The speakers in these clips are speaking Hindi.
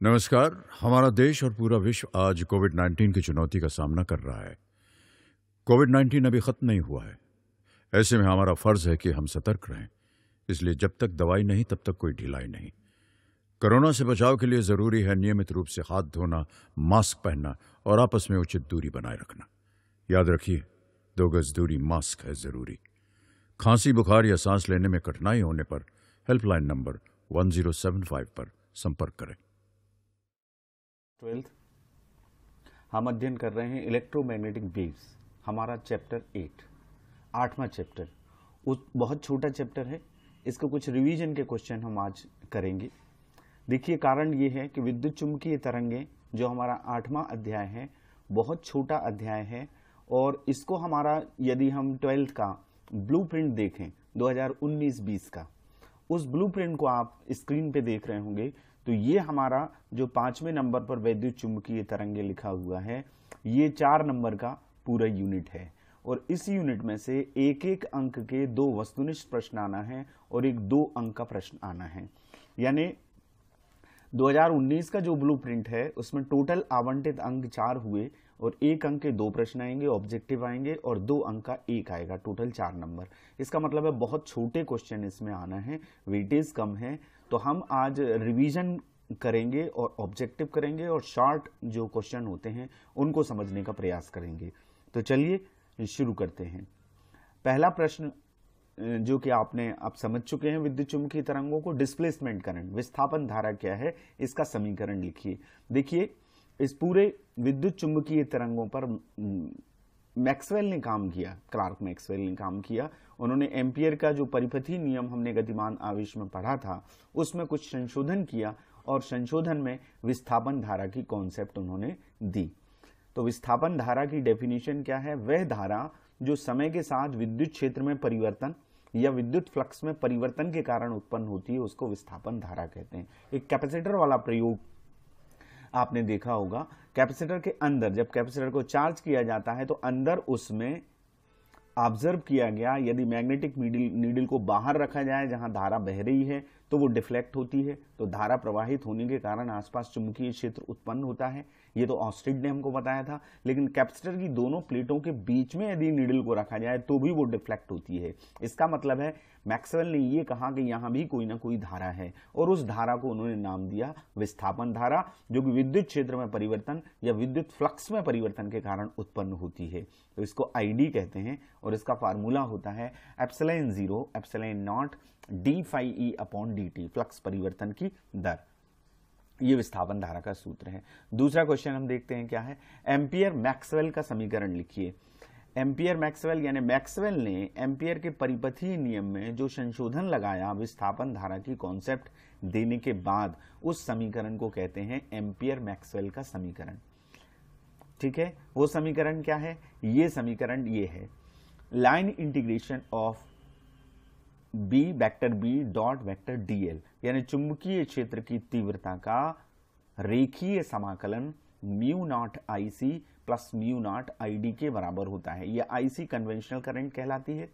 नमस्कार। हमारा देश और पूरा विश्व आज कोविड-19 की चुनौती का सामना कर रहा है। कोविड-19 अभी खत्म नहीं हुआ है। ऐसे में हमारा फर्ज है कि हम सतर्क रहें। इसलिए जब तक दवाई नहीं तब तक कोई ढिलाई नहीं। कोरोना से बचाव के लिए जरूरी है नियमित रूप से हाथ धोना, मास्क पहनना और आपस में उचित दूरी बनाए रखना। याद रखिए, 2 गज दूरी मास्क है जरूरी। खांसी, बुखार या सांस लेने में कठिनाई होने पर हेल्पलाइन नंबर 1075 पर संपर्क करें। 12th हम अध्ययन कर रहे हैं इलेक्ट्रोमैग्नेटिक वेव्स। हमारा चैप्टर 8 8वां चैप्टर बहुत छोटा चैप्टर है। इसको कुछ रिवीजन के क्वेश्चन हम आज करेंगे। देखिए, कारण ये है कि विद्युत चुंबकीय तरंगें जो हमारा 8वां अध्याय है बहुत छोटा अध्याय है और इसको हमारा यदि हम 12th का ब्लूप्रिंट देखें 2019-20 का, उस ब्लूप्रिंट को आप स्क्रीन पे देख रहे होंगे। तो ये हमारा जो 5वें नंबर पर विद्युत चुंबकीय तरंगे लिखा हुआ है, ये 4 नंबर का पूरा यूनिट है और इस यूनिट में से एक एक अंक के 2 वस्तुनिष्ठ प्रश्न आना है और एक 2 अंक का प्रश्न आना है। यानी 2019 का जो ब्लूप्रिंट है उसमें टोटल आवंटित अंक 4 हुए और 1 अंक के 2 प्रश्न आएंगे, ऑब्जेक्टिव आएंगे और 2 अंक का 1 आएगा, टोटल 4 नंबर। इसका मतलब है बहुत छोटे क्वेश्चन इसमें आना है, वेटेज कम है। तो हम आज रिवीजन करेंगे और ऑब्जेक्टिव करेंगे और शॉर्ट जो क्वेश्चन होते हैं उनको समझने का प्रयास करेंगे। तो चलिए शुरू करते हैं। पहला प्रश्न जो कि आपने आप समझ चुके हैं विद्युत चुंबकीय तरंगों को, डिस्प्लेसमेंट करंट, विस्थापन धारा क्या है, इसका समीकरण लिखिए। देखिए, इस पूरे विद्युत चुंबकीय तरंगों पर मैक्सवेल ने काम किया, क्लार्क मैक्सवेल ने काम किया। उन्होंने एम्पियर का जो परिपथीय नियम हमने गतिमान आवेश में पढ़ा था उसमें कुछ संशोधन किया और संशोधन में विस्थापन धारा की कॉन्सेप्ट उन्होंने दी। तो विस्थापन धारा की डेफिनेशन क्या है? वह धारा जो समय के साथ विद्युत क्षेत्र में परिवर्तन या विद्युत फ्लक्स में परिवर्तन के कारण उत्पन्न होती है, उसको विस्थापन धारा कहते हैं। एक कैपेसिटर वाला प्रयोग आपने देखा होगा। कैपेसिटर के अंदर जब कैपेसिटर को चार्ज किया जाता है तो अंदर उसमें ऑब्जर्व किया गया, यदि मैग्नेटिक नीडल को बाहर रखा जाए जहां धारा बह रही है तो वो डिफ्लेक्ट होती है, तो धारा प्रवाहित होने के कारण आसपास चुंबकीय क्षेत्र उत्पन्न होता है। ये तो ऑस्टिड ने हमको बताया था। लेकिन कैपेसिटर की दोनों प्लेटों के बीच में यदि नीडल को रखा जाए तो भी वो डिफ्लेक्ट होती है। इसका मतलब है मैक्सवेल ने ये कहा कि यहां भी कोई ना कोई धारा है और उस धारा को उन्होंने नाम दिया विस्थापन धारा, जो कि विद्युत क्षेत्र में परिवर्तन या विद्युत फ्लक्स में परिवर्तन के कारण उत्पन्न होती है। तो इसको आईडी कहते हैं और इसका फार्मूला होता है epsilon 0 epsilon naught d phi e upon d t, flux परिवर्तन की दर। ये विस्थापन धारा का सूत्र है। दूसरा क्वेश्चन हम देखते हैं क्या है। एम्पियर मैक्सवेल का समीकरण लिखिए। एम्पियर मैक्सवेल यानी मैक्सवेल ने एम्पियर के परिपथीय नियम में जो संशोधन लगाया विस्थापन धारा की कॉन्सेप्ट देने के बाद, उस समीकरण को कहते हैं एम्पियर मैक्सवेल का समीकरण। ठीक है, वो समीकरण क्या है? ये समीकरण ये है, line integration of B vector B dot vector dl, यानी चुंबकीय क्षेत्र की तीव्रता का रेखीय समाकलन mu naught IC plus mu naught ID के बराबर होता है। यह आईसी कन्वेंशनल करंट कहलाती है,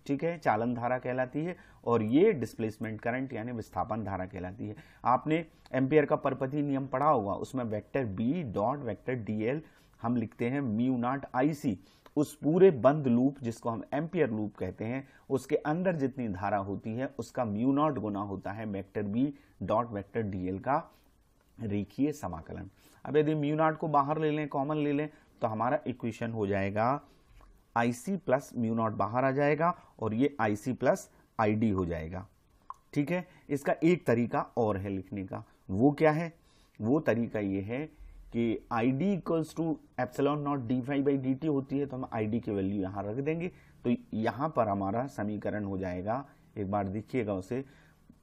ठीक है, चालन धारा कहलाती है, और ये डिस्प्लेसमेंट करंट यानी विस्थापन धारा कहलाती है। आपने एम्पियर का परिपथीय नियम पढ़ा होगा, उसमें vector B dot vector dl हम लिखते हैं म्यू नॉट आईसी। उस पूरे बंद लूप जिसको हम एम्पियर लूप कहते हैं, उसके अंदर जितनी धारा होती है उसका म्यू नॉट गुना होता है vector B dot vector dl का रेखीय समाकलन। अब यदि म्यू नॉट को बाहर ले लें, कॉमन ले लें, तो हमारा इक्वेशन हो जाएगा आईसी प्लस म्यू नॉट बाहर आ जाएगा और ये आईसी प्लस आईडी हो जाएगा। ठीक है, इसका एक तरीका और है लिखने का। वो क्या है? वो तरीका ये है कि ID equals to epsilon naught d phi by d t होती है, तो हम आईडी की वैल्यू यहां रख देंगे। तो यहां पर हमारा समीकरण हो जाएगा, एक बार देखिएगा उसे,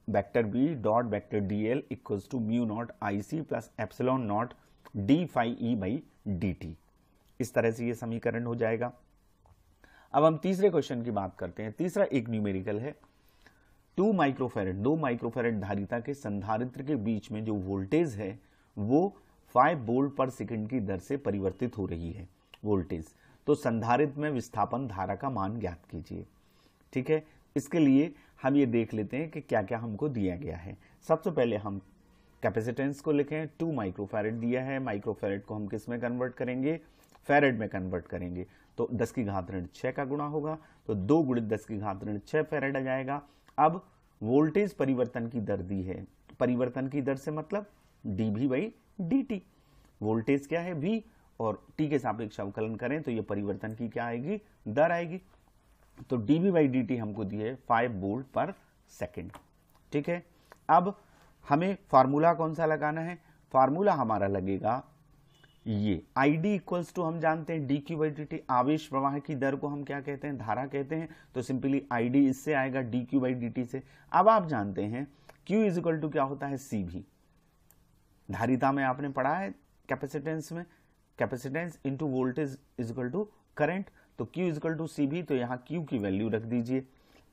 vector B dot vector D l equals to mu naught I C plus epsilon naught d phi e by d t. इस तरह से ये समीकरण हो जाएगा। अब हम तीसरे क्वेश्चन की बात करते हैं। तीसरा एक न्यूमेरिकल है। 2 माइक्रोफेरेड 2 माइक्रोफेरेड धारिता के संधारित्र के बीच में जो वोल्टेज है वो 5 वोल्ट पर सेकंड की दर से परिवर्तित हो रही है वोल्टेज। तो संधारित्र में विस्थापन धारा का मान ज्ञात कीजिए। ठीक है, इसके लिए हम ये देख लेते हैं कि क्या क्या हमको दिया गया है। सबसे पहले हम कैपेसिटेंस को लिखें 2 माइक्रोफैरेड दिया है, माइक्रोफैरेड को हम किस में कन्वर्ट करेंगे, फैरेड में कन्वर्ट करेंगे, तो 10 की घात ऋण 6 का गुणा होगा, तो 2 गुणित 10 की घात ऋण 6 फैरेड आ जाएगा। अब वोल्टेज परिवर्तन की दर दी है, परिवर्तन की दर से मतलब dV बाई dt, वोल्टेज क्या है V और t के सापेक्ष अवकलन करें तो ये परिवर्तन की क्या आएगी, दर आएगी। तो dV बाई dt हमको दी है 5 वोल्ट पर सेकेंड। ठीक है, अब हमें फार्मूला कौन सा लगाना है, फार्मूला हमारा लगेगा ये ID इक्वल्स टू, हम जानते हैं dq बाई dt, आवेश प्रवाह की दर को हम क्या कहते हैं, धारा कहते हैं, तो सिंपली ID इससे आएगा dq बाई dt से। अब आप जानते हैं q इज इक्वल टू क्या होता है, CV, धारिता में आपने पढ़ा है कैपेसिटेंस में, capacitance into voltage is equal to current, तो Q is equal to CV, तो यहाँ Q की वैल्यू रख दीजिए,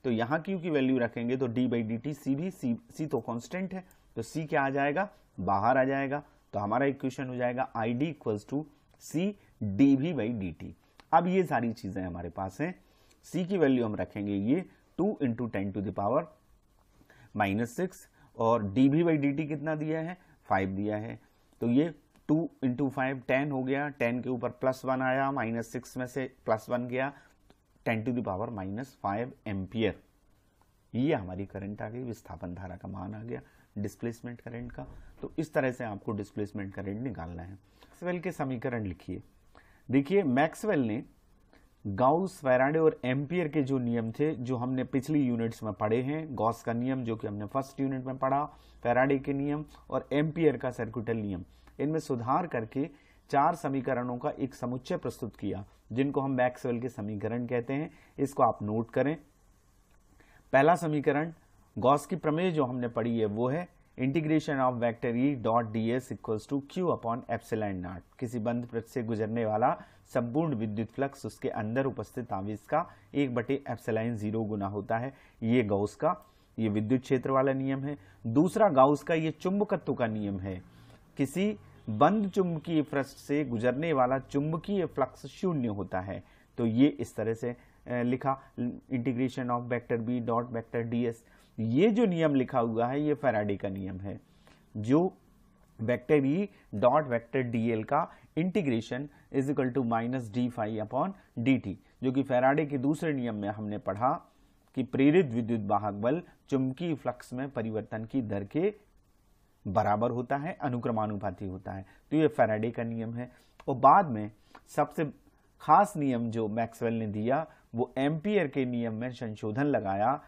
तो यहाँ Q की वैल्यू रखेंगे तो d by dt CV, C तो कांस्टेंट है, तो C क्या आ जाएगा, बाहर आ जाएगा, तो हमारा इक्वेशन हो जाएगा ID equals to C dV by dt। अब ये सारी चीजें हमारे पास हैं, C की वैल्यू हम रखेंगे ये 2 इंटू 10 टू द पावर -6 और dV बाई dt कितना दिया है, 5 दिया है, तो ये 2 इंटू 5 10 हो गया, 10 के ऊपर +1 आया, -6 में से +1 गया, 10 टू द पावर -5 एम्पियर, ये हमारी करंट आ गई, विस्थापन धारा का मान आ गया डिस्प्लेसमेंट करंट का। तो इस तरह से आपको डिस्प्लेसमेंट करंट निकालना है। मैक्सवेल के समीकरण लिखिए। देखिए मैक्सवेल ने गाउस, फैराडे और एम्पियर के जो नियम थे, जो हमने पिछली यूनिट्स में पढ़े हैं, गॉस का नियम जो कि हमने फर्स्ट यूनिट में पढ़ा, फैराडे के नियम और एम्पियर का सर्किटल नियम, इनमें सुधार करके 4 समीकरणों का एक समुच्चय प्रस्तुत किया, जिनको हम मैक्सवेल के समीकरण कहते हैं। इसको आप नोट करें। पहला समीकरण गॉस की प्रमेय जो हमने पढ़ी है वो है integration of vector E dot d s equals to Q upon epsilon naught, किसी बंद पृष्ठ से गुजरने वाला संपूर्ण विद्युत फ्लक्स उसके अंदर उपस्थित आवेश का 1/एप्सिलॉन 0 गुना होता है। ये गॉस का, ये विद्युत क्षेत्र वाला नियम है। दूसरा गॉस का ये चुंबकत्व का नियम है, किसी बंद चुंबकीय पृष्ठ से गुजरने वाला चुंबकीय फ्लक्स शून्य होता है, तो ये इस तरह से लिखा integration of vector B dot vector d s. ये जो नियम लिखा हुआ है ये फैराडे का नियम है, जो vector E dot vector D L का integration is equal to -d∅ upon dt, जो कि फैराडे के दूसरे नियम में हमने पढ़ा कि प्रेरित विद्युत वाहक बल चुंबकीय फ्लक्स में परिवर्तन की दर के बराबर होता है, अनुक्रमानुपाती होता है। तो ये फैराडे का नियम है। और बाद में सबसे खास नियम जो मैक्सवेल ने दिया वो एम्पियर के नियम में संशोधन लगाया,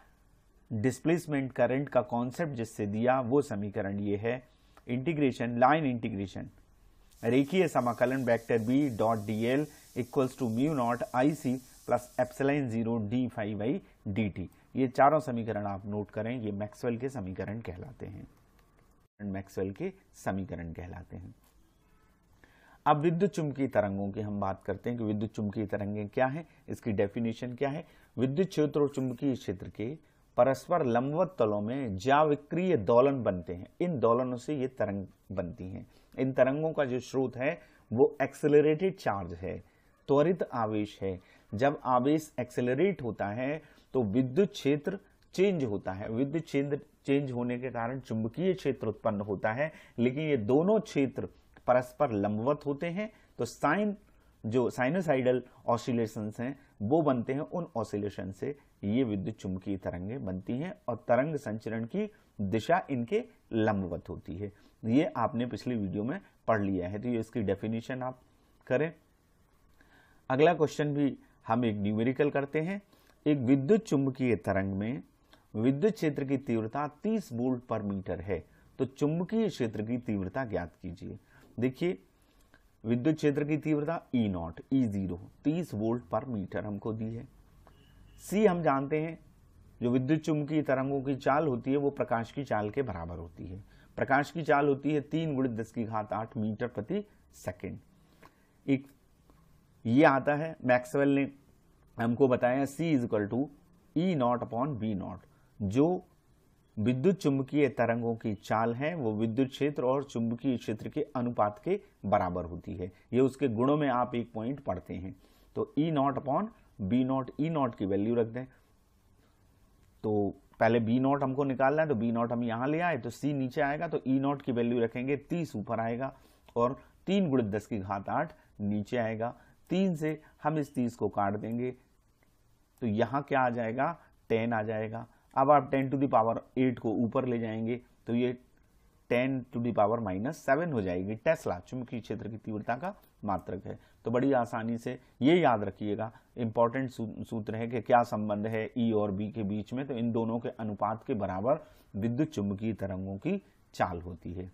डिस्प्लेसमेंट करंट का कॉन्सेप्ट जिससे दिया वो समीकरण ये है, इंटीग्रेशन, लाइन इंटीग्रेशन, रेखीय समाकलन vector B dot d l equals to mu naught I C plus epsilon 0 d∅ by dt। ये चारों समीकरण आप नोट करें, ये मैक्सवेल के समीकरण कहलाते हैं, मैक्सवेल के समीकरण कहलाते हैं। अब विद्युत चुंबकीय तरंगों की हम बात करते हैं कि विद्युत चुंबकीय तरंगें क्या है, इसकी डेफिनेशन क्या है। विद्युत क्षेत्र और चुंबकीय क्षेत्र के परस्पर लंबवत तलों में ज्याविक्रीय दोलन बनते हैं, इन दोलनों से ये तरंग बनती हैं। इन तरंगों का जो स्रोत है वो एक्सेलरेटेड चार्ज है, त्वरित आवेश है। जब आवेश एक्सेलरेट होता है तो विद्युत क्षेत्र चेंज होता है, विद्युत क्षेत्र चेंज होने के कारण चुंबकीय क्षेत्र उत्पन्न होता है, लेकिन ये दोनों क्षेत्र परस्पर लंबवत होते हैं, तो जो साइनोसाइडल ऑसिलेशंस हैं वो बनते हैं, उन ऑसिलेशन से ये विद्युत चुंबकीय तरंगें बनती हैं और तरंग संचरण की दिशा इनके लंबवत होती है। ये आपने पिछली वीडियो में पढ़ लिया है, तो ये इसकी डेफिनेशन आप करें। अगला क्वेश्चन भी हम एक न्यूमेरिकल करते हैं। एक विद्युत चुंबकीय तरंग में विद्युत क्षेत्र की तीव्रता 30 वोल्ट पर मीटर है, तो चुंबकीय क्षेत्र की तीव्रता ज्ञात कीजिए। देखिए विद्युत क्षेत्र की तीव्रता E0 E0 30 वोल्ट पर मीटर हमको दी है। C हम जानते हैं, जो विद्युत चुंबकीय तरंगों की चाल होती है वो प्रकाश की चाल के बराबर होती है। प्रकाश की चाल होती है 3 × 10⁸ मीटर प्रति सेकेंड। एक ये आता है, मैक्सवेल ने हमको बताया C is equal to E0 upon V0। जो विद्युत चुंबकीय तरंगों की चाल है वो विद्युत क्षेत्र और चुंबकीय क्षेत्र के अनुपात के बराबर होती है। ये उसके गुणों में आप एक पॉइंट पढ़ते हैं। तो E0 अपॉन V0, E0 की वैल्यू रख दें तो पहले बी नॉट हमको निकालना है, तो बी नॉट हम यहाँ ले आए, तो सी नीचे आएगा, तो ई नॉट की वैल्यू रखेंगे 30 ऊपर आएगा और 3 × 10⁸ नीचे आएगा। 3 से हम इस 30 को काट देंगे, तो यहाँ क्या आ जाएगा, 10 आ जाएगा। अब आप 10⁸ को ऊपर ले जाएंगे, तो ये 10⁻⁻7 हो जाएगी। टेस्ला चुंबकीय क्षेत्र की तीव्रता का मात्रक है। तो बड़ी आसानी से ये याद रखिएगा, इंपॉर्टेंट सूत्र है कि क्या संबंध है ई और बी के बीच में, तो इन दोनों के अनुपात के बराबर विद्युत चुंबकीय तरंगों की चाल होती है।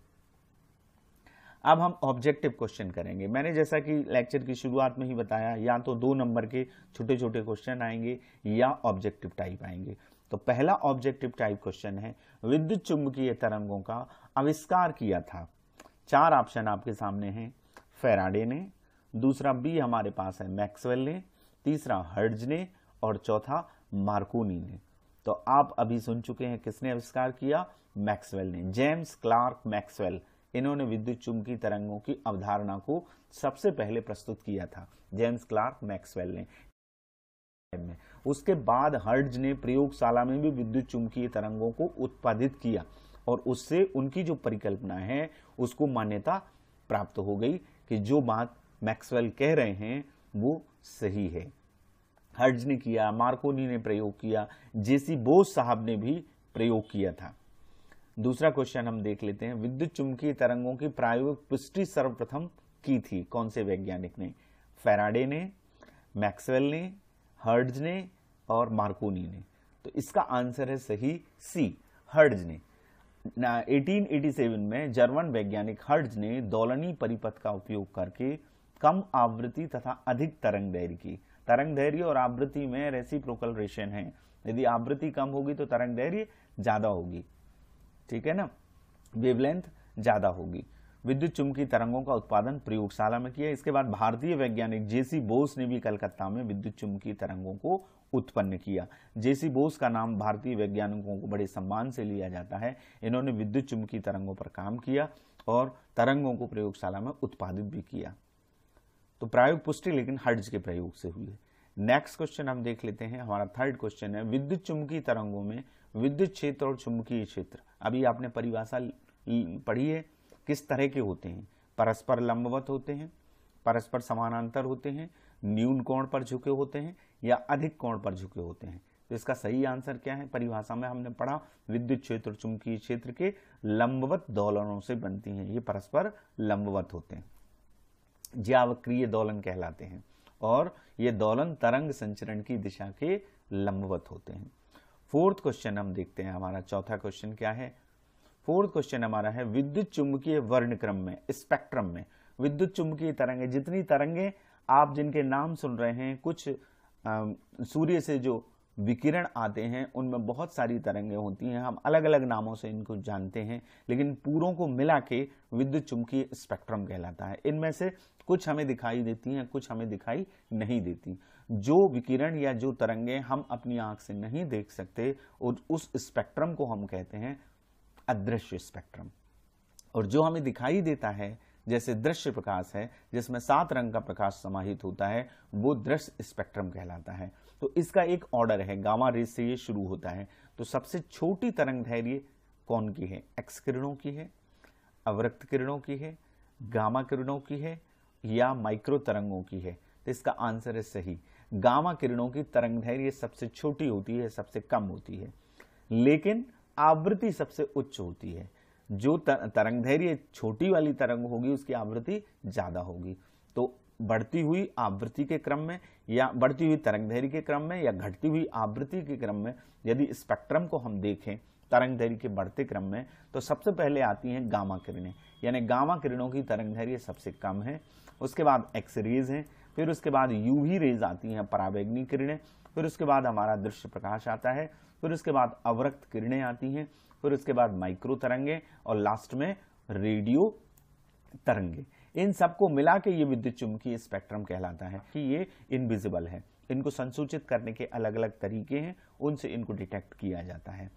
अब हम ऑब्जेक्टिव क्वेश्चन करेंगे। मैंने जैसा कि लेक्चर की शुरुआत में ही बताया, या तो 2 नंबर के छोटे छोटे क्वेश्चन आएंगे या ऑब्जेक्टिव टाइप आएंगे। तो पहला ऑब्जेक्टिव टाइप क्वेश्चन है, विद्युत चुंबकीय तरंगों का आविष्कार किया था। 4 ऑप्शन आपके सामने हैं, फैराडे ने, दूसरा बी हमारे पास है मैक्सवेल ने, तीसरा हर्ट्ज ने और चौथा मार्कोनी ने। तो आप अभी सुन चुके हैं किसने आविष्कार किया, मैक्सवेल ने, जेम्स क्लार्क मैक्सवेल। इन्होंने विद्युत चुंबकीय तरंगों की अवधारणा को सबसे पहले प्रस्तुत किया था, जेम्स क्लार्क मैक्सवेल ने। उसके बाद हर्ट्ज ने प्रयोगशाला में भी विद्युत चुंबकीय तरंगों को उत्पादित किया और उससे उनकी जो परिकल्पना है उसको मान्यता प्राप्त हो गई कि जो बात मैक्सवेल कह रहे हैं वो सही है। हर्ट्ज ने किया, मार्कोनी ने प्रयोग किया, जेसी बोस साहब ने भी प्रयोग किया था। दूसरा क्वेश्चन हम देख लेते हैं, विद्युत चुंबकीय तरंगों की प्रायोगिक पुष्टि सर्वप्रथम की थी कौन से वैज्ञानिक ने, फैराडे ने, मैक्सवेल ने, हर्ट्ज ने और मार्कोनी ने। तो इसका आंसर है सही सी, हर्ट्ज ने। 1887 में जर्मन वैज्ञानिक हर्ट्ज ने दोलनी परिपथ का उपयोग करके कम आवृत्ति तथा अधिक तरंग दैर्घ्य की, तरंग दैर्घ्य और आवृत्ति में रेसिप्रोकल रिलेशन है, यदि आवृत्ति कम होगी तो तरंग दैर्घ्य ज्यादा होगी, ठीक है ना, वेवलेंथ ज्यादा होगी। विद्युत चुंबकीय तरंगों का उत्पादन प्रयोगशाला में किया। इसके बाद भारतीय वैज्ञानिक जेसी बोस ने भी कलकत्ता में विद्युत चुंबकीय तरंगों को उत्पन्न किया। जेसी बोस का नाम भारतीय वैज्ञानिकों को बड़े सम्मान से लिया जाता है। इन्होंने विद्युत चुंबकीय तरंगों पर काम किया और तरंगों को प्रयोगशाला में उत्पादित भी किया। तो प्रायोगिक पुष्टि लेकिन हर्ट्ज के प्रयोग से हुई है। नेक्स्ट क्वेश्चन हम देख लेते हैं, हमारा थर्ड क्वेश्चन है, विद्युत चुंबकीय तरंगों में विद्युत क्षेत्र और चुंबकीय क्षेत्र, अभी आपने परिभाषा पढ़ी है, किस तरह के होते हैं, परस्पर लंबवत होते हैं, परस्पर समानांतर होते हैं, न्यून कोण पर झुके होते हैं या अधिक कोण पर झुके होते हैं। तो इसका सही आंसर क्या है, परिभाषा में हमने पढ़ा विद्युत क्षेत्र और चुंबकीय क्षेत्र के लंबवत दोलनों से बनती हैं, ये परस्पर लंबवत होते हैं, ज्यावक्रीय दोलन कहलाते हैं और ये दोलन तरंग संचरण की दिशा के लंबवत होते हैं। फोर्थ क्वेश्चन हम देखते हैं, हमारा चौथा क्वेश्चन क्या है, फोर्थ क्वेश्चन हमारा है, विद्युत चुंबकीय वर्णक्रम में, स्पेक्ट्रम में विद्युत चुंबकीय तरंगें, जितनी तरंगें आप जिनके नाम सुन रहे हैं, कुछ सूर्य से जो विकिरण आते हैं उनमें बहुत सारी तरंगें होती हैं, हम अलग अलग नामों से इनको जानते हैं, लेकिन पूरों को मिला के विद्युत चुंबकीय स्पेक्ट्रम कहलाता है। इनमें से कुछ हमें दिखाई देती हैं, कुछ हमें दिखाई नहीं देती। जो विकिरण या जो तरंगें हम अपनी आंख से नहीं देख सकते और उस स्पेक्ट्रम को हम कहते हैं अदृश्य स्पेक्ट्रम, और जो हमें दिखाई देता है जैसे दृश्य प्रकाश है जिसमें 7 रंग का प्रकाश समाहित होता है, वो दृश्य स्पेक्ट्रम कहलाता है। तो इसका एक ऑर्डर है, गामा रेज से ये शुरू होता है। तो सबसे छोटी तरंग दैर्घ्य कौन की है, एक्स किरणों की है, अवरक्त किरणों की है, गामा किरणों की है या माइक्रो तरंगों की है। तो इसका आंसर है सही, गामा किरणों की तरंग दैर्घ्य सबसे छोटी होती है, सबसे कम होती है, लेकिन आवृत्ति सबसे उच्च होती है। जो तरंग दैर्घ्य छोटी वाली तरंग होगी उसकी आवृत्ति ज्यादा होगी। तो बढ़ती हुई आवृत्ति के क्रम में या बढ़ती हुई तरंग दैर्घ्य के क्रम में या घटती हुई आवृत्ति के क्रम में यदि स्पेक्ट्रम को हम देखें तरंग दैर्घ्य के बढ़ते क्रम में, तो सबसे पहले आती हैं गामा किरणें, यानी गामा किरणों की तरंग दैर्घ्य सबसे कम है। उसके बाद एक्स रेज हैं, फिर उसके बाद यूवी रेज आती हैं, पराबैंगनी किरणें, फिर उसके बाद हमारा दृश्य प्रकाश आता है, फिर उसके बाद अवरक्त किरणें आती हैं, फिर उसके बाद माइक्रो तरंगे और लास्ट में रेडियो तरंगे। इन सबको मिला के ये विद्युत चुंबकीय स्पेक्ट्रम कहलाता है कि ये इनविजिबल है, इनको संसूचित करने के अलग अलग तरीके हैं, उनसे इनको डिटेक्ट किया जाता है।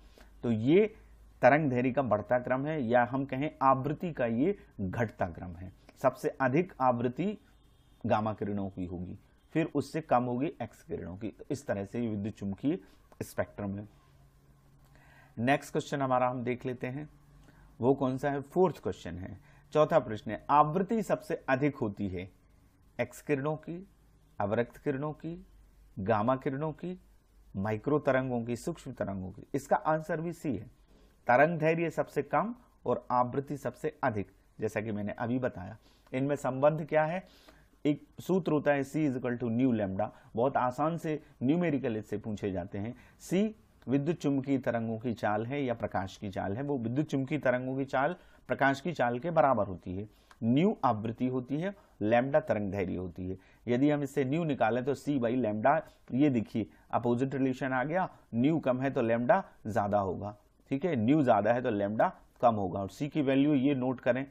तो ये तरंग दैर्घ्य का बढ़ता क्रम है या हम कहें आवृत्ति का ये घटता क्रम है। सबसे अधिक आवृत्ति गामा किरणों की होगी, फिर उससे कम होगी एक्स किरणों की। तो इस तरह से विद्युत चुंबकीय स्पेक्ट्रम है। नेक्स्ट क्वेश्चन हमारा हम देख लेते हैं, वो कौन सा है, फोर्थ क्वेश्चन है। चौथा प्रश्न है, आवृत्ति सबसे अधिक होती है एक्स किरणों की, अवरक्त किरणों की, गामा किरणों की, माइक्रो तरंगों की, सूक्ष्म तरंगों की। इसका आंसर भी सी है। तरंग धैर्य सबसे कम और आवृत्ति सबसे अधिक, जैसा कि मैंने अभी बताया। इनमें संबंध क्या है, एक सूत्र होता है C is to nu lambda. बहुत आसान से न्यूमेरिकल इससे पूछे जाते हैं। C विद्युत चुंबकीय तरंगों की चाल है या प्रकाश की चाल है, वो विद्युत चुंबकीय तरंगों की चाल प्रकाश की चाल के बराबर होती है। न्यू आवृत्ति होती है, लैम्डा तरंग धैर्य होती है। यदि हम इससे न्यू निकालें तो C बाई लैम्डा, ये देखिए अपोजिट रिलेशन आ गया, न्यू कम है तो लैम्डा ज्यादा होगा, ठीक है, न्यू ज्यादा है तो लैम्डा कम होगा। और C की वैल्यू ये नोट करें,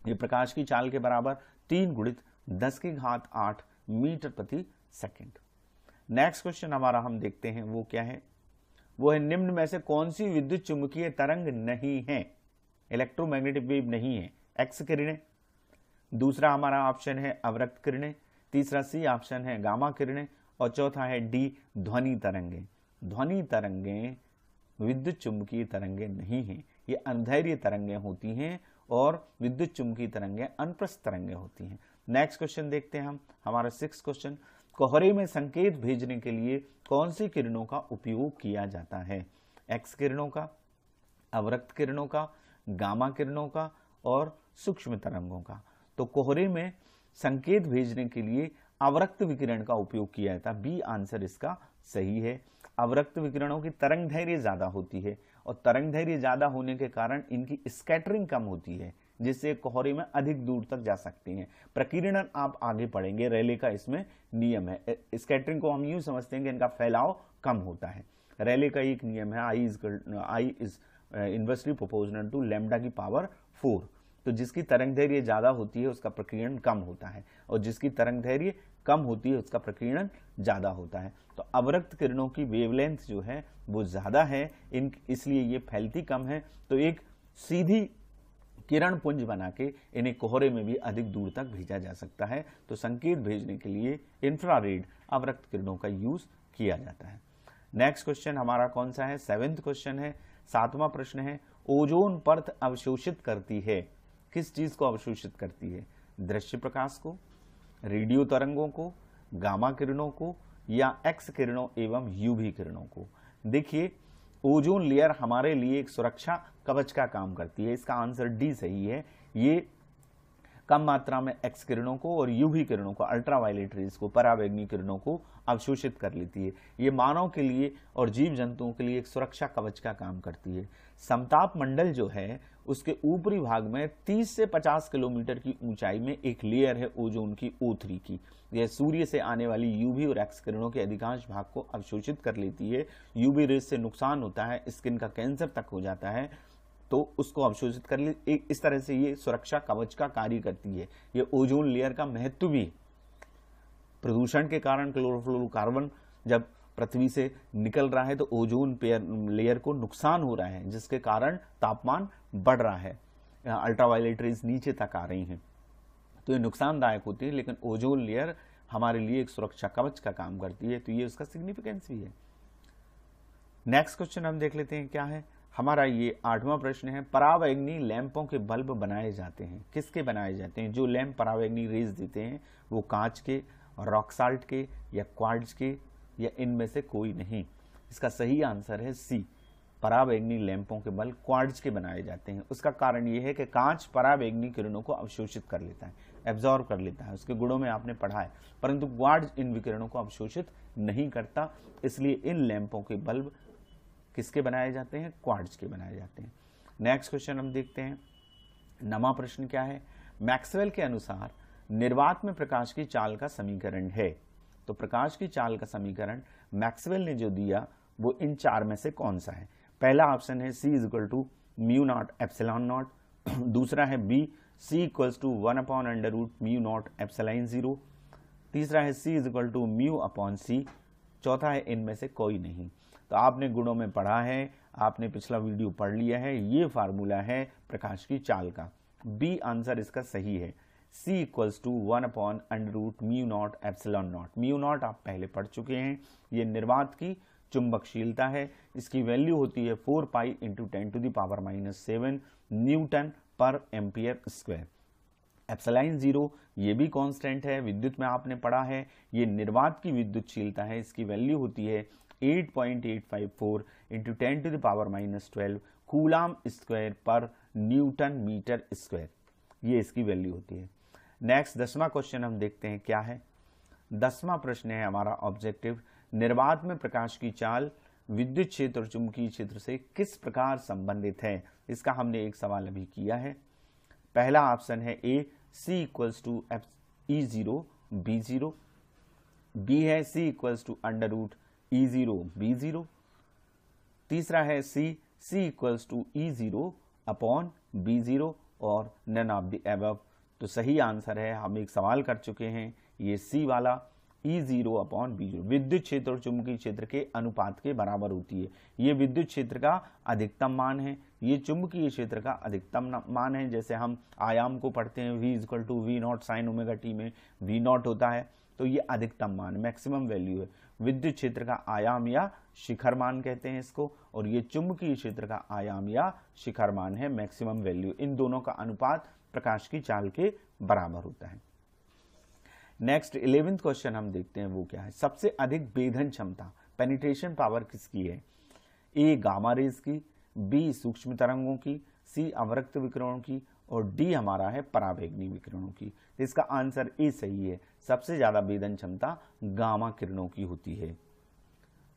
ये प्रकाश की चाल के बराबर 3 गुणित 10 की घात 8 मीटर प्रति सेकंड। नेक्स्ट क्वेश्चन हमारा हम देखते हैं, वो क्या है, वो है निम्न में से कौन सी विद्युत चुंबकीय तरंग नहीं है, इलेक्ट्रोमैग्नेटिक वेव नहीं है। एक्स किरणें, दूसरा हमारा ऑप्शन है अवरक्त किरणें, तीसरा सी ऑप्शन है गामा किरणें, और चौथा है डी ध्वनि तरंगें। ध्वनि तरंगें विद्युत चुंबकीय तरंगें नहीं हैं, ये अंधैर्य तरंगें होती हैं और विद्युत चुंबकीय तरंगें अनप्रस्थ तरंगें होती हैं। नेक्स्ट क्वेश्चन देखते हैं हम, हमारा 6th क्वेश्चन, कोहरे में संकेत भेजने के लिए कौन सी किरणों का उपयोग किया जाता है, एक्स किरणों का, अवरक्त किरणों का, गामा किरणों का और सूक्ष्म तरंगों का। तो कोहरे में संकेत भेजने के लिए अवरक्त विकिरण का उपयोग किया जाता है, बी आंसर इसका सही है। अवरक्त विकिरणों की तरंग धैर्य ज्यादा होती है और तरंग धैर्य ज्यादा होने के कारण इनकी स्कैटरिंग कम होती है, जिससे कोहरे में अधिक दूर तक जा सकती हैं। प्रकीर्णन आप आगे पढ़ेंगे, रेले का इसमें नियम है। स्कैटरिंग को हम यूं समझते हैं कि इनका फैलाव कम होता है। रेले का एक नियम है, I is inversely proportional to lambda की पावर 4। तो जिसकी तरंग धैर्य ज्यादा होती है उसका प्रकीर्णन कम होता है, और जिसकी तरंग धैर्य कम होती है उसका प्रकीर्णन ज्यादा होता है। तो अवरक्त किरणों की वेवलेंथ जो है वो ज्यादा है, इसलिए ये फैलती कम है। तो एक सीधी किरण पुंज बना के इन्हें कोहरे में भी अधिक दूर तक भेजा जा सकता है। तो संकेत भेजने के लिए इंफ्रारेड अवरक्त किरणों का यूज किया जाता है। नेक्स्ट क्वेश्चन हमारा कौन सा है, 7th क्वेश्चन है, 7वां प्रश्न है, ओजोन परत अवशोषित करती है, किस चीज को अवशोषित करती है, दृश्य प्रकाश को, रेडियो तरंगों को, गामा किरणों को या एक्स किरणों एवं यूवी किरणों को। देखिए ओजोन लेयर हमारे लिए एक सुरक्षा कवच का काम करती है, इसका आंसर डी सही है। ये कम मात्रा में एक्स किरणों को और यूवी किरणों को, अल्ट्रावायलेट रेज को, पराबैंगनी किरणों को अवशोषित कर लेती है। ये मानव के लिए और जीव जंतुओं के लिए एक सुरक्षा कवच का काम करती है। समताप मंडल जो है उसके ऊपरी भाग में 30 से 50 किलोमीटर की ऊंचाई में एक लेयर है ओजोन की, O3 की। यह सूर्य से आने वाली यूवी और एक्स किरणों के अधिकांश भाग को अवशोषित कर लेती है। यूवी रेज से नुकसान होता है, स्किन का कैंसर तक हो जाता है, तो उसको अवशोषित कर ले। इस तरह से ये सुरक्षा कवच का कार्य करती है। ये ओजोन लेयर का महत्व भी, प्रदूषण के कारण क्लोरोफ्लोरोकार्बन जब पृथ्वी से निकल रहा है तो ओजोन लेयर को नुकसान हो रहा है, जिसके कारण तापमान बढ़ रहा है, अल्ट्रावायलेट रेज नीचे तक आ रही हैं, तो ये नुकसानदायक होती है। लेकिन ओजोन लेयर हमारे लिए एक सुरक्षा कवच का काम करती है, तो ये उसका सिग्निफिकेंस भी है। नेक्स्ट क्वेश्चन हम देख लेते हैं क्या है हमारा, ये 8वां प्रश्न है, परावैंगनी लैंपों के बल्ब बनाए जाते हैं, किसके बनाए जाते हैं? जो लैंप परावैंगनी रेज देते हैं वो कांच के, रॉक साल्ट के या क्वार्ट्ज के, या इनमें से कोई नहीं। इसका सही आंसर है सी, परावैंगनी लैंपों के बल्ब क्वार्ट्ज के बनाए जाते हैं। उसका कारण यह है कि कांच परावैंगनी किरणों को अवशोषित कर लेता है, एब्जॉर्ब कर लेता है, उसके गुणों में आपने पढ़ा है, परंतु क्वार्ट्ज इन विकिरणों को अवशोषित नहीं करता, इसलिए इन लैंपों के बल्ब किसके बनाए जाते हैं? क्वार्ट्ज के बनाए जाते हैं। नेक्स्ट क्वेश्चन हम देखते हैं, 9वां प्रश्न क्या है, मैक्सवेल के अनुसार निर्वात में प्रकाश की चाल का समीकरण है। तो प्रकाश की चाल का समीकरण मैक्सवेल ने जो दिया वो इन 4 में से कौन सा है? पहला ऑप्शन है C equal to mu naught epsilon naught, दूसरा है B C equals to 1/√μ naught epsilon 0, तीसरा है C equal to mu upon C, चौथा है इनमें से कोई नहीं। तो आपने गुणों में पढ़ा है, आपने पिछला वीडियो पढ़ लिया है, ये फार्मूला है प्रकाश की चाल का। बी आंसर इसका सही है, C equals to 1/√μ naught epsilon naught. Mu naught आप पहले पढ़ चुके हैं, ये निर्वात की चुंबकशीलता है, इसकी वैल्यू होती है 4 पाई इंटू 10⁻⁻7 न्यूटन पर एम्पियर स्क्वायर। एप्सिलॉन 0 ये भी कांस्टेंट है, विद्युत में आपने पढ़ा है, ये निर्वात की विद्युतशीलता है, इसकी वैल्यू होती है 8.854 इंटू 10⁻⁻12 कूलाम स्क्वायर पर न्यूटन मीटर स्क्वायर, ये इसकी वैल्यू होती है। नेक्स्ट 10वां क्वेश्चन हम देखते हैं क्या है। 10वां प्रश्न है हमारा ऑब्जेक्टिव, निर्वात में प्रकाश की चाल विद्युत क्षेत्र और चुंबकीय क्षेत्र से किस प्रकार संबंधित है, इसका हमने एक सवाल अभी किया है। पहला ऑप्शन है A C equals to F E0 B0, B है C equals to under root E0 B0, तीसरा है C equals to E0 upon B0 और नन ऑफ द अबव। तो सही आंसर है, हम एक सवाल कर चुके हैं, ये सी वाला E0 अपॉन B0 विद्युत क्षेत्र और चुंबकीय क्षेत्र के अनुपात के बराबर होती है। ये विद्युत क्षेत्र का अधिकतम मान है, ये चुंबकीय क्षेत्र का अधिकतम मान है। जैसे हम आयाम को पढ़ते हैं V equal to V0 sine omega t में V0 होता है, तो ये अधिकतम मान मैक्सिमम वैल्यू है। विद्युत क्षेत्र का आयाम या शिखर मान कहते हैं इसको, और ये चुंबकीय क्षेत्र का आयाम या शिखर मान है मैक्सिमम वैल्यू। इन दोनों का अनुपात प्रकाश की चाल के बराबर होता है। नेक्स्ट 11th क्वेश्चन हम देखते हैं वो क्या है। सबसे अधिक भेदन क्षमता पेनिट्रेशन पावर किसकी है? ए गामा रेज की, बी सूक्ष्म तरंगों की, सी अवरक्त विकिरणों की, और डी हमारा है परावैगनी विकिरणों की। तो इसका आंसर ए सही है, सबसे ज्यादा भेदन क्षमता गामा किरणों की होती है।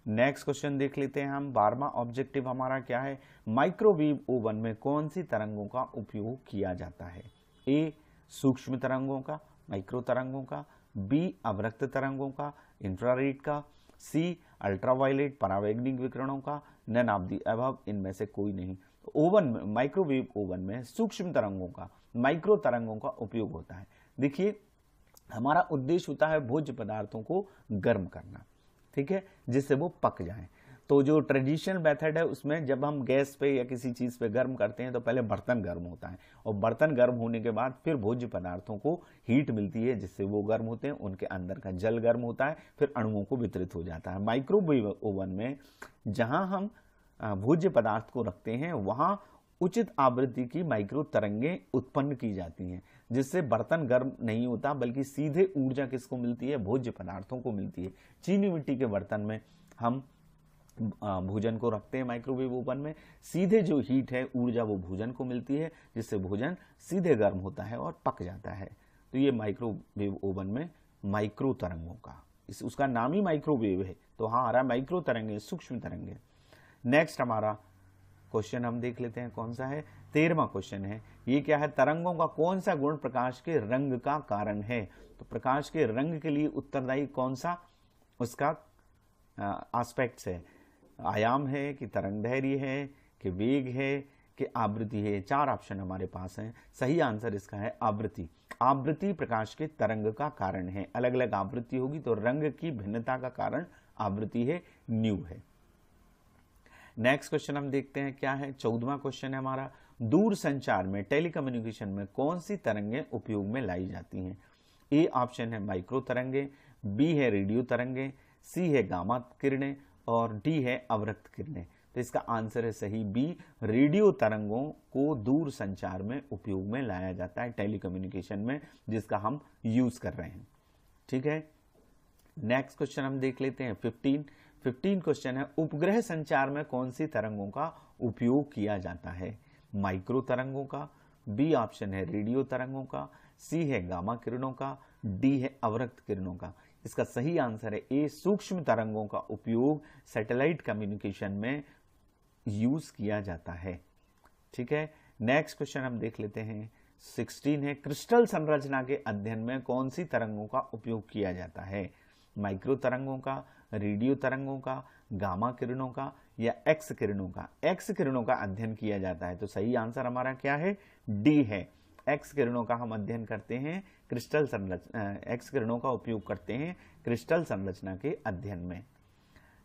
नेक्स्ट क्वेश्चन देख लेते हैं हम। 12वां ऑब्जेक्टिव हमारा क्या है, माइक्रोवेव ओवन में कौन सी तरंगों का उपयोग किया जाता है? ए सूक्ष्म तरंगों का, माइक्रो तरंगों का, बी अवरक्त तरंगों का, इंफ्रारेड का, सी अल्ट्रावायलेट परावैगनिक विकिरणों का, नन ऑफ द अबव, इनमें से कोई नहीं। तो ओवन में, माइक्रोवेव ओवन में सूक्ष्म तरंगों का, माइक्रो तरंगों का उपयोग होता है। देखिए हमारा उद्देश्य होता है भोज्य पदार्थों को गर्म करना, ठीक है, जिससे वो पक जाएं। तो जो ट्रेडिशनल मेथड है उसमें जब हम गैस पे या किसी चीज पे गर्म करते हैं तो पहले बर्तन गर्म होता है, और बर्तन गर्म होने के बाद फिर भोज्य पदार्थों को हीट मिलती है जिससे वो गर्म होते हैं, उनके अंदर का जल गर्म होता है, फिर अणुओं को वितरित हो जाता है। माइक्रोवेव ओवन में जहां हम भोज्य पदार्थ को रखते हैं वहां उचित आवृत्ति की माइक्रो तरंगें उत्पन्न की जाती हैं, जिससे बर्तन गर्म नहीं होता बल्कि सीधे ऊर्जा किसको मिलती है? भोज्य पदार्थों को मिलती है। चीनी मिट्टी के बर्तन में हम भोजन को रखते हैं माइक्रोवेव ओवन में, सीधे जो हीट है ऊर्जा वो भोजन को मिलती है, जिससे भोजन सीधे गर्म होता है और पक जाता है। तो ये माइक्रोवेव ओवन में माइक्रो तरंगों का, उसका नाम ही माइक्रोवेव है, तो हाँ आ रहा है माइक्रो तरंगे, सूक्ष्म तरंगे। नेक्स्ट हमारा क्वेश्चन हम देख लेते हैं कौन सा है। 13वां क्वेश्चन है, ये क्या है, तरंगों का कौन सा गुण प्रकाश के रंग का कारण है? तो प्रकाश के रंग के लिए उत्तरदायी कौन सा उसका एस्पेक्ट्स है? आयाम है कि तरंगदैर्घ्य है कि वेग है कि आवृत्ति है? 4 ऑप्शन हमारे पास हैं। सही आंसर इसका है आवृत्ति। आवृत्ति प्रकाश के तरंग का कारण है। अलग अलग आवृत्ति होगी तो रंग की भिन्नता का कारण आवृत्ति है, न्यू है। नेक्स्ट क्वेश्चन हम देखते हैं क्या है। 14वां क्वेश्चन है हमारा, दूर संचार में टेलीकम्युनिकेशन में कौन सी तरंगें उपयोग में लाई जाती हैं? ए ऑप्शन है माइक्रो तरंगे, बी है रेडियो तरंगे, सी है गामा किरणें, और डी है अवरक्त किरणें। तो इसका आंसर है सही बी, रेडियो तरंगों को दूर संचार में उपयोग में लाया जाता है, टेलीकम्युनिकेशन में, जिसका हम यूज कर रहे हैं। ठीक है, नेक्स्ट क्वेश्चन हम देख लेते हैं 15 क्वेश्चन है, उपग्रह संचार में कौन सी तरंगों का उपयोग किया जाता है? माइक्रो तरंगों का, बी ऑप्शन है रेडियो तरंगों का, सी है गामा किरणों का, डी है अवरक्त किरणों का। इसका सही आंसर है ए, सूक्ष्म तरंगों का उपयोग सैटेलाइट कम्युनिकेशन में यूज किया जाता है। ठीक है, नेक्स्ट क्वेश्चन हम देख लेते हैं 16 है, क्रिस्टल संरचना के अध्ययन में कौन सी तरंगों का उपयोग किया जाता है? माइक्रो तरंगों का, रेडियो तरंगों का, गामा किरणों का, या एक्स किरणों का? एक्स किरणों का अध्ययन किया जाता है, तो सही आंसर हमारा क्या है? डी है, एक्स किरणों का हम अध्ययन करते हैं क्रिस्टल संरचना, एक्स किरणों का उपयोग करते हैं क्रिस्टल संरचना के अध्ययन में।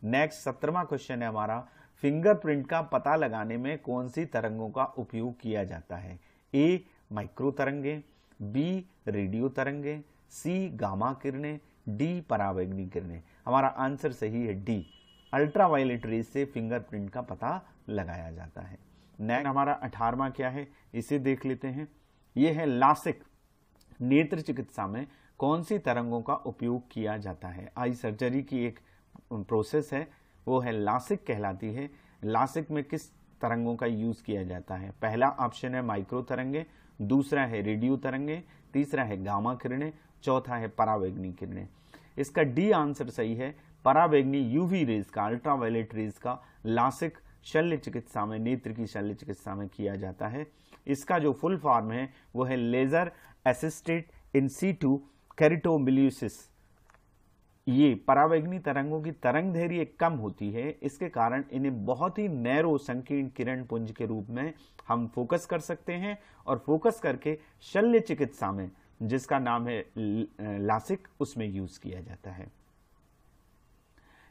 नेक्स्ट 17वां क्वेश्चन है हमारा, फिंगरप्रिंट का पता लगाने में कौन सी तरंगों का उपयोग किया जाता है? ए माइक्रो तरंगे, बी रेडियो तरंगे, सी गामा किरणें, डी परावैगनी किरणें। हमारा आंसर सही है डी, अल्ट्रावायलेट रेज से फिंगरप्रिंट का पता लगाया जाता है। नेक्स्ट हमारा 18वां क्या है, इसे देख लेते हैं। यह है लासिक। नेत्र चिकित्सा में कौन सी तरंगों का उपयोग किया जाता है? आई सर्जरी की एक प्रोसेस है, वो है लासिक कहलाती है। लासिक में किस तरंगों का यूज किया जाता है? पहला ऑप्शन है माइक्रो तरंगे, दूसरा है रेडियो तरंगे, तीसरा है गामा किरणें, चौथा है परावैंगनी किरणें। इसका डी आंसर सही है। परावैंगनी यूवी रेज का, अल्ट्रावायलेट रेज का लासिक शल्य चिकित्सा में, नेत्र की शल्य चिकित्सा में किया जाता है। इसका जो फुल फॉर्म है वो है लेजर असिस्टेड इन सीटू केराटोमिलियोसिस। ये परावैंगनी तरंगों की तरंग दैर्घ्य कम होती है, इसके कारण इन्हें बहुत ही नैरो संकीर्ण किरण पुंज के रूप में हम फोकस कर सकते हैं और फोकस करके शल्य चिकित्सा में, जिसका नाम है लासिक, उसमें यूज किया जाता है।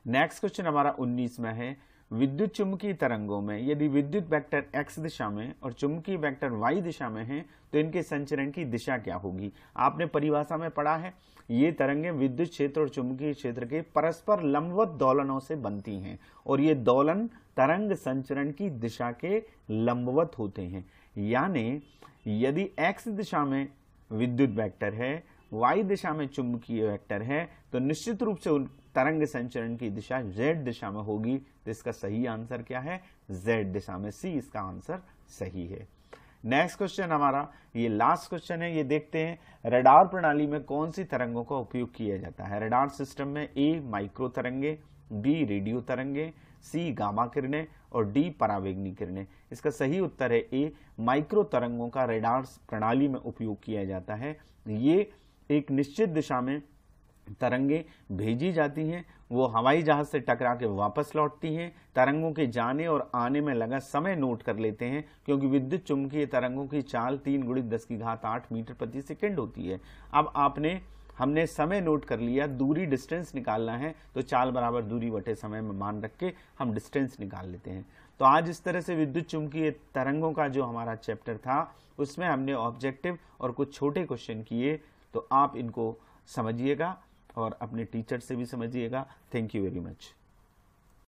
नेक्स्ट क्वेश्चन हमारा 19 में है, विद्युत चुंबकीय तरंगों में यदि विद्युत वेक्टर x दिशा में और चुंबकीय वेक्टर y दिशा में है तो इनके संचरण की दिशा क्या होगी? आपने परिभाषा में पढ़ा है, ये तरंगें विद्युत क्षेत्र और चुंबकीय क्षेत्र के परस्पर लंबवत दोलनों से बनती हैं और ये दोलन तरंग संचरण की दिशा के लंबवत होते हैं। यानी यदि x दिशा में विद्युत वेक्टर है, y दिशा में चुंबकीय वेक्टर है, तो निश्चित रूप से उन तरंग संचरण की दिशा z दिशा में होगी। तो इसका सही आंसर क्या है? z दिशा में, सी इसका आंसर सही है। नेक्स्ट क्वेश्चन हमारा ये लास्ट क्वेश्चन है, ये देखते हैं। रडार प्रणाली में कौन सी तरंगों का उपयोग किया जाता है? रडार सिस्टम में ए माइक्रो तरंगे, बी रेडियो तरंगे, सी गामा किरणें और डी परावैंगनी किरणें। इसका सही उत्तर है ए, माइक्रो तरंगों का रडार प्रणाली में उपयोग किया जाता है। ये एक निश्चित दिशा में तरंगे भेजी जाती हैं, वो हवाई जहाज से टकरा के वापस लौटती हैं। तरंगों के जाने और आने में लगा समय नोट कर लेते हैं, क्योंकि विद्युत चुंबकीय तरंगों की चाल 3 × 10⁸ मीटर प्रति सेकंड होती है। अब हमने समय नोट कर लिया, दूरी डिस्टेंस निकालना है तो चाल बराबर दूरी बटे समय में मान रख के हम डिस्टेंस निकाल लेते हैं। तो आज इस तरह से विद्युत चुंबकीय तरंगों का जो हमारा चैप्टर था उसमें हमने ऑब्जेक्टिव और कुछ छोटे क्वेश्चन किए, तो आप इनको समझिएगा और अपने टीचर से भी समझिएगा। Thank you very much.